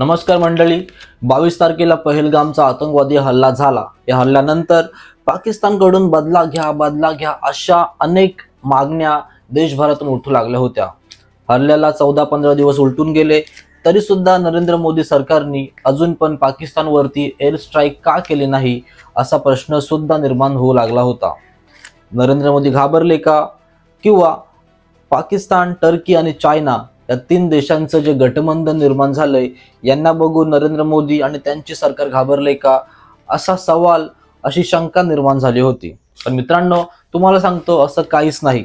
नमस्कार मंडळी, 22 तारखेला पहलगामचा आतंकवादी हल्ला झाला। या हल्ल्यानंतर पाकिस्तानकडून बदला घ्या अशा अनेक मागण्या देशभरातून उठू लागल्या होत्या। हल्ल्याला 14-15 दिवस उलटून गेले तरी सुद्धा नरेंद्र मोदी सरकारने अजून पण पाकिस्तानवरती एअर स्ट्राईक का केले नाही असा प्रश्न सुद्धा निर्माण होऊ लागला होता। नरेंद्र मोदी घाबरले का, किंवा पाकिस्तान, टर्की आणि चायना या 3 देशांचं जे गठबंधन निर्माण झालंय यांना बघून नरेंद्र मोदी आणि त्यांचे सरकार घाबरले का, असा सवाल, अशी शंका निर्माण झाली होती। पण मित्रांनो, तुम्हाला सांगतो असं काहीच नाही।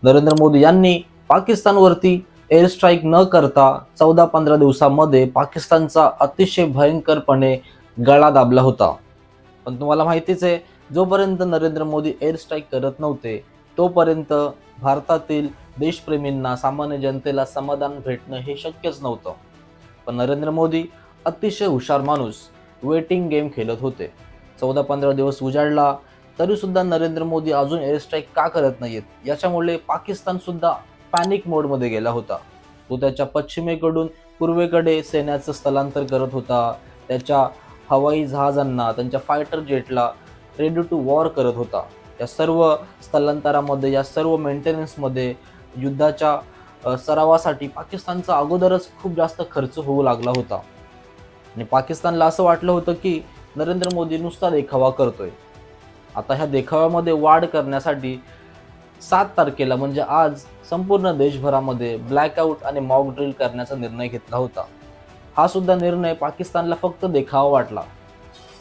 नरेंद्र मोदी यांनी पाकिस्तानवरती एअर स्ट्राईक न करता 14-15 दिवसांमध्ये पाकिस्तानचा अतिशय भयंकरपणे गळा दाबला होता। पण तुम्हाला माहितीच आहे, जोपर्यंत नरेंद्र मोदी एअर स्ट्राईक करत नव्हते तोपर्यंत भारतातील देशप्रेमींना, सामान्य जनतेला समाधान भेटणं हे शक्यच नव्हतं। पण नरेंद्र मोदी अतिशय हुशार माणूस वेटिंग गेम खेळत होते। 14-15 दिवस उजाडला तरी सुद्धा नरेंद्र मोदी अजून एअर स्ट्राईक का करत नाहीत, याच्यामुळे पाकिस्तान सुद्धा पॅनिक मोडमध्ये गेला होता। तो त्याच्या पश्चिमेकडून पूर्वेकडे सैन्याचं स्थलांतर करत होता, त्याच्या हवाई जहाजांना, त्यांच्या fighter Jaitley ready to war करत होता। या सर्व स्थलांतरामध्ये, या सर्व मेंटेनन्समध्ये, युद्धाच्या सरावासाठी पाकिस्तानचा अगोदरच खूप जास्त खर्च होऊ लागला होता। आणि पाकिस्तानला असं वाटलं होतं की नरेंद्र मोदी नुसता देखावा करतोय। आता ह्या देखाव्यामध्ये वाढ करण्यासाठी 7 तारखेला म्हणजे आज संपूर्ण देशभरामध्ये ब्लॅकआउट आणि मॉक ड्रिल करण्याचा निर्णय घेतला होता। हा सुद्धा निर्णय पाकिस्तानला फक्त देखावा वाटला,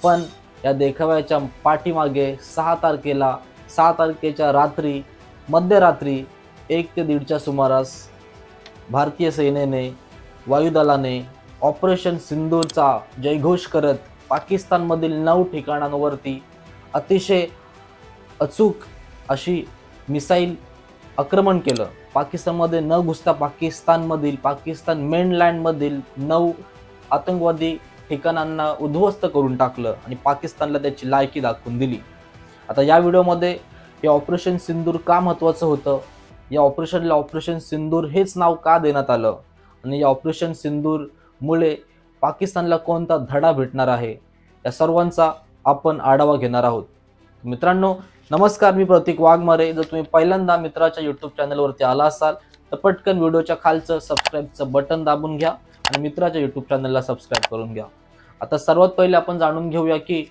पण या देखाव्याच्या पाठीमागे 6 तारखेच्या रात्री, मध्यरात्री 1 ते 1:30च्या सुमारास भारतीय सेनेने, वायुदलाने ऑपरेशन सिंदूरचा जयघोष करत पाकिस्तानमधील 9 ठिकाणांवरती अतिशय अचूक अशी मिसाईल आक्रमण केलं। पाकिस्तानमध्ये न घुसता पाकिस्तान मेनलँडमधील 9 आतंकवादी ठिकाणांना उद्ध्वस्त करून टाकलं आणि पाकिस्तानला त्याची लायकी दाखवून दिली। आता या व्हिडिओमध्ये हे ऑपरेशन सिंदूर का महत्त्वाचं होतं, या ऑपरेशनला ऑपरेशन सिंदूर हेच नाव का देण्यात आलं, आणि या ऑपरेशन सिंदूरमुळे पाकिस्तानला कोणता धडा भेटणार आहे, या सर्वांचा आपण आढावा घेणार आहोत। मित्रांनो नमस्कार, मी प्रतीक वाघमारे। जर तुम्ही पहिल्यांदा मित्राच्या यूट्यूब चॅनलवरती आला असाल तर पटकन व्हिडिओच्या खालचं सबस्क्राईबचं बटन दाबून घ्या आणि मित्राच्या यूट्यूब चॅनलला सबस्क्राईब करून घ्या। आता सर्वात पहिले आपण जाणून घेऊया की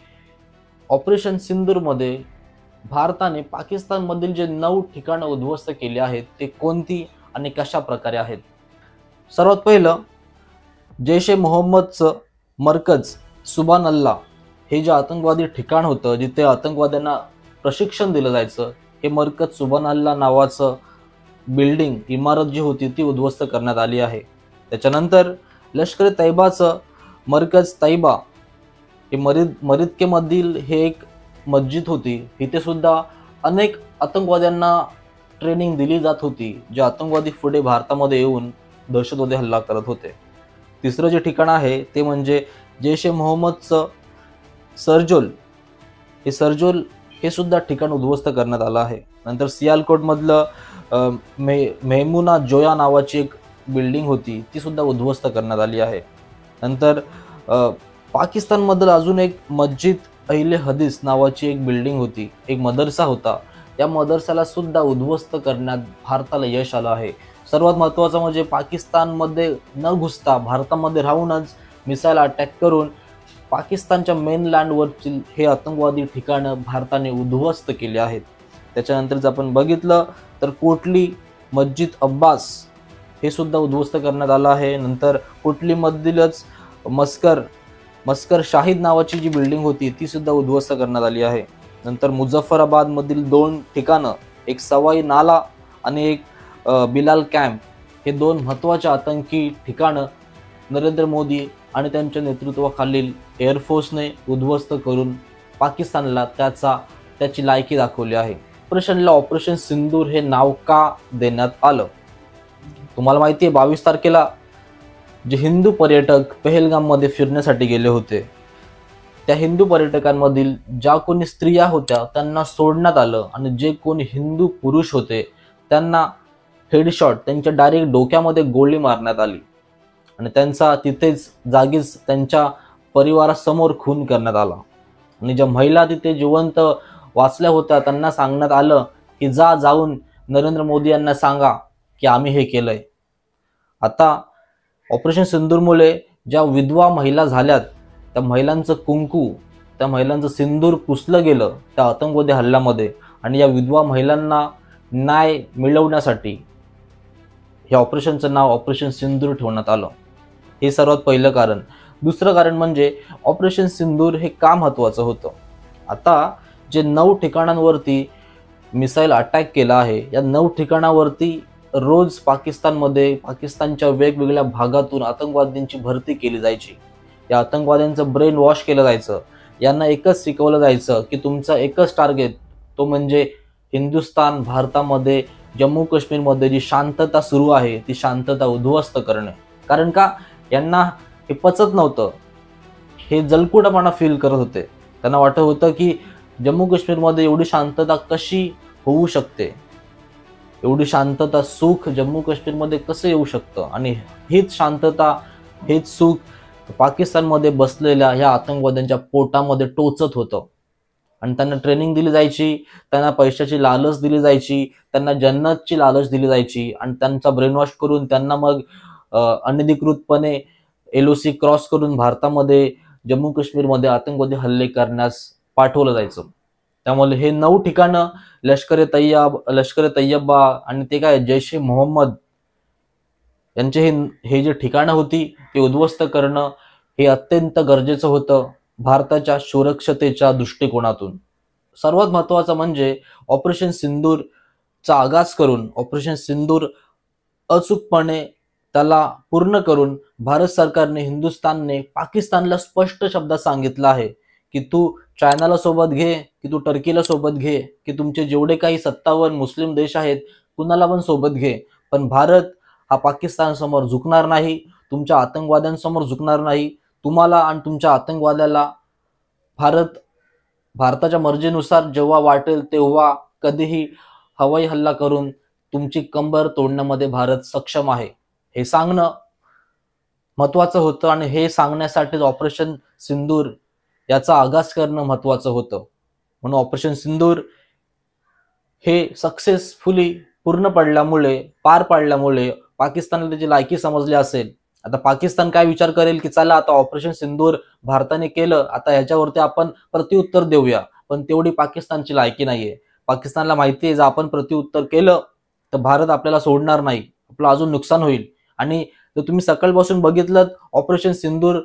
ऑपरेशन सिंदूरमध्ये भारताने पाकिस्तानमधील जे 9 ठिकाणं उद्ध्वस्त केली आहेत ते कोणती आणि कशा प्रकारे आहेत। सर्वात पहिलं, जैश ए मोहम्मदचं मरकज सुबहानअल्लाह हे जे आतंकवादी ठिकाण होतं, जिथे आतंकवाद्यांना प्रशिक्षण दिलं जायचं, हे मरकज सुबहानअल्लाह नावाचं इमारत जी होती ती उद्ध्वस्त करण्यात आली आहे। त्याच्यानंतर लष्कर तैयबाचं मरकज तैयबा हे मरिदकेमधील हे एक मस्जिद होती, इथे सुद्धा अनेक आतंकवाद्यांना ट्रेनिंग दिली जात होती, जे आतंकवादी पुढे भारतामध्ये येऊन दहशतवादी हल्ला करत होते। तिसरं जे ठिकाण आहे ते म्हणजे जैश ए मोहम्मदचं सरजोल हे सुद्धा ठिकाण उद्ध्वस्त करण्यात आलं आहे। नंतर सियालकोटमधलं मेहमुना जोया नावाची एक बिल्डिंग होती, ती सुद्धा उद्ध्वस्त करण्यात आली आहे। नंतर पाकिस्तानमधलं अजून एक मस्जिद अहले हदीस नावाची एक बिल्डिंग होती, एक मदरसा होता, त्या मदरसाला सुद्धा उद्ध्वस्त करण्यात भारताला यश आलं आहे। सर्वात महत्त्वाचं म्हणजे पाकिस्तानमध्ये न घुसता भारतामध्ये राहूनच मिसाईल अटॅक करून पाकिस्तानच्या मेनलँडवरची हे आतंकवादी ठिकाणं भारताने उद्ध्वस्त केली आहेत। त्याच्यानंतर जर आपण बघितलं तर कोटली मस्जिद अब्बास हे सुद्धा उद्ध्वस्त करण्यात आलं आहे। नंतर कोटलीमधीलच मस्कर शाहिद नावाची जी बिल्डिंग होती ती सुद्धा उद्ध्वस्त करण्यात आली आहे। नंतर मुझफ्फराबादमधील 2 ठिकाणं, एक सवाई नाला आणि एक बिलाल कॅम्प, हे 2 महत्त्वाचे आतंकी ठिकाणं नरेंद्र मोदी आणि त्यांच्या नेतृत्वाखालील एअरफोर्सने उद्ध्वस्त करून पाकिस्तानला त्याची लायकी दाखवली आहे। ऑपरेशनला ऑपरेशन सिंदूर हे नाव का देण्यात आलं? तुम्हाला माहिती आहे, 22 तारखेला जे हिंदू पर्यटक पहलगाममध्ये फिरण्यासाठी गेले होते, त्या हिंदू पर्यटकांमधील ज्या कोणी स्त्रिया होत्या त्यांना सोडण्यात आलं आणि जे कोणी हिंदू पुरुष होते त्यांना हेडशॉट, त्यांच्या डायरेक्ट डोक्यामध्ये गोळी मारण्यात आली। आणि त्यांचा तिथेच जागीच त्यांच्या परिवारासमोर खून करण्यात आला. आणि ज्या महिला तिथे जिवंत वाचल्या होत्या त्यांना सांगण्यात आलं की जाऊन नरेंद्र मोदी यांना सांगा की आम्ही हे केलंय. आता ऑपरेशन सिंदूरमुळे ज्या विधवा महिला झाल्यात त्या महिलांचं कुंकू, त्या महिलांचं सिंदूर पुसलं गेलं त्या आतंकवादी हल्ल्यामध्ये. आणि या विधवा महिलांना न्याय मिळवण्यासाठी हे ऑपरेशनचं नाव ऑपरेशन सिंदूर ठेवण्यात आलं. हे सर्वात पहिलं कारण. दुसरं कारण म्हणजे ऑपरेशन सिंदूर हे का महत्त्वाचं होतं. आता जे 9 ठिकाणांवरती मिसाईल अटॅक केला आहे, या 9 ठिकाणावरती रोज पाकिस्तानच्या वेगवेगळ्या भागातून आतंकवाद्यांची भरती केली जायची. या आतंकवाद्यांचं ब्रेन वॉश केलं जायचं. यांना एकच शिकवलं जायचं की तुमचा एकच टार्गेट, तो म्हणजे हिंदुस्थान, भारतामध्ये, जम्मू काश्मीरमध्ये जी शांतता सुरू आहे ती शांतता उद्ध्वस्त करणे. कारण का, यांना हे पचत नव्हतं. हे जलकुटापणा फील करत होते. त्यांना वाटत होतं की जम्मू काश्मीरमध्ये एवढी शांतता कशी होऊ शकते, एवढी शांतता, सुख जम्मू काश्मीरमध्ये कसं येऊ शकतं. आणि हीच शांतता, हेच सुख पाकिस्तानमध्ये बसलेल्या ह्या आतंकवाद्यांच्या पोटामध्ये टोचत होतं. आणि त्यांना ट्रेनिंग दिली जायची, त्यांना पैशाची लालच दिली जायची, त्यांना जन्नतची लालच दिली जायची. आणि त्यांचा ब्रेनवॉश करून त्यांना मग अनधिकृतपणे LOC क्रॉस करून भारतामध्ये, जम्मू काश्मीरमध्ये आतंकवादी हल्ले करण्यास पाठवलं जायचं. त्यामुळे हे 9 ठिकाणं लष्कर ए तैयबा आणि ते काय जैश ए मोहम्मद यांचे हे जे ठिकाणं होती ते उद्ध्वस्त करणं हे अत्यंत गरजेचं होतं भारताच्या सुरक्षतेच्या दृष्टिकोनातून. सर्वात महत्त्वाचं म्हणजे ऑपरेशन सिंदूरचा आगाज करून, ऑपरेशन सिंदूर अचूकपणे त्याला पूर्ण करून भारत सरकारने, हिंदुस्थानने पाकिस्तानला स्पष्ट शब्दात सांगितलं आहे की तू चायनाला सोबत घे, की तू टर्कीला सोबत घे, की तुमचे जेवढे काही 57 मुस्लिम देश आहेत कुणाला पण सोबत घे, पण भारत हा पाकिस्तानसमोर झुकणार नाही, तुमच्या आतंकवाद्यांसमोर झुकणार नाही. तुम्हाला आणि तुमच्या आतंकवाद्याला भारताच्या मर्जीनुसार जेव्हा वाटेल तेव्हा कधीही हवाई हल्ला करून तुमची कंबर तोडण्यामध्ये भारत सक्षम आहे, हे सांगणं महत्त्वाचं होतं. आणि हे सांगण्यासाठीच ऑपरेशन सिंदूर याचा आगाज करणं महत्त्वाचं होतं. म्हणून ऑपरेशन सिंदूर हे सक्सेसफुली पार पाडल्यामुळे पाकिस्तानला त्याची लायकी समजली असेल. आता पाकिस्तान काय विचार करेल की चला आता ऑपरेशन सिंदूर भारताने केलं, आता याच्यावरती आपण प्रत्युत्तर देऊया. पण तेवढी पाकिस्तानची लायकी नाहीये. पाकिस्तानला माहिती आहे जर आपण प्रत्युत्तर केलं तर भारत आपल्याला सोडणार नाही, आपलं अजून नुकसान होईल. आणि जर तुम्ही सकाळपासून बघितलं ऑपरेशन सिंदूर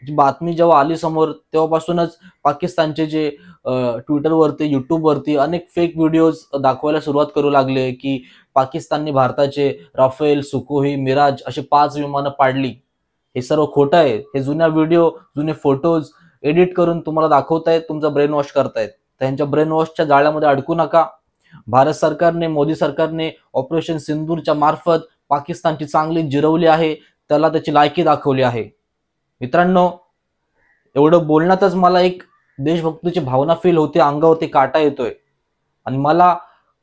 बातमी जेव्हा आली समोर तेव्हापासूनच पाकिस्तानचे जे ट्विटरवरती, युट्यूबवरती अनेक फेक व्हिडिओज दाखवायला सुरुवात करू लागले की पाकिस्तानने भारताचे राफेल, सुखोई, मिराज असे 5 विमानं पाडली. हे सर्व खोटं आहे. हे जुन्या व्हिडिओ, जुने फोटोज एडिट करून तुम्हाला दाखवतायत, तुमचा ब्रेन वॉश करतायत. त्यांच्या ब्रेन वॉशच्या जाळ्यामध्ये अडकू नका. भारत सरकारने, मोदी सरकारने ऑपरेशन सिंदूरच्या मार्फत पाकिस्तानची चांगली जिरवली आहे, त्याला त्याची लायकी दाखवली आहे. मित्रांनो, एवढं बोलण्यातच मला एक देशभक्तीची भावना फील होते, अंगावरती काटा येतोय. आणि मला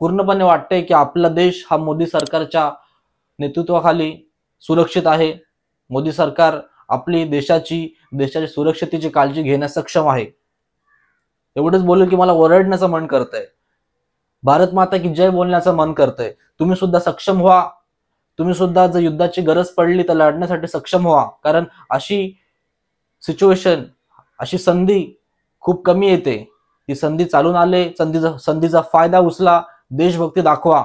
पूर्णपणे वाटतंय की आपला देश हा मोदी सरकारच्या नेतृत्वाखाली सुरक्षित आहे. मोदी सरकार आपली देशाच्या सुरक्षतेची काळजी घेण्यास सक्षम आहे. एवढंच बोलू की मला ओरडण्याचं मन करतंय, भारत माता की जय बोलण्याचं मन करतंय. तुम्ही सुद्धा सक्षम व्हा. तुम्ही सुद्धा जर युद्धाची गरज पडली तर लढण्यासाठी सक्षम व्हा. कारण अशी सिच्युएशन, अशी संधी खूप कमी येते. ती संधी चालून आले, संधीचा फायदा उचला, देशभक्ती दाखवा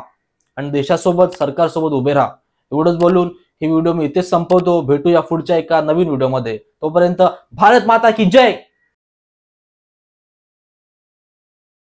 आणि देशासोबत, सरकारसोबत उभे राहा. एवढंच बोलून ही व्हिडिओ मी इथेच संपवतो. भेटूया पुढच्या एका नवीन व्हिडिओमध्ये. तोपर्यंत भारत माता की जय.